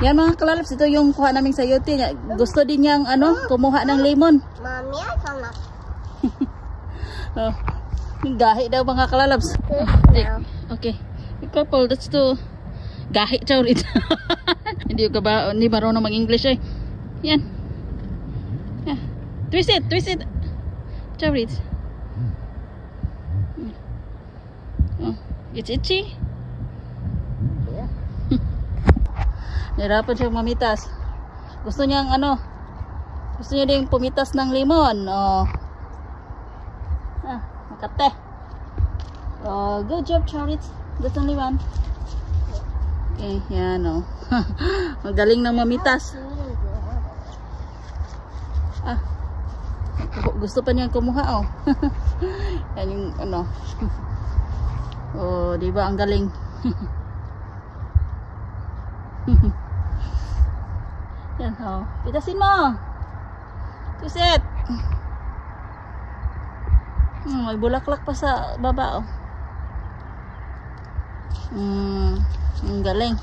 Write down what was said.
Yan mga kalalabs, ito yung kuha namin sa yote. Gusto din niyang ano, kumuha ng lemon. Mami, I found Oh, gahi daw mga kalalabs. Okay. Be careful, that's too gahi chow rin. Hindi ka ba, hindi marunong mag-English eh. Yan. Yeah. Twist it. Chow rin. Oh, it's itchy. Yeah. Nahirapan siyang mamitas. Gusto niya din pumitas ng lemon. Oh. Makate. Oh, good job, Charit. That's only one. Okay, yan oh. Magaling na mamitas. Gusto pa niyang kumuha oh. Yan yung ano. Oh, di ba ang galing? Yan oh. Pitasin mo. Tuset. May bulaklak pa sa baba oh. Ang galing.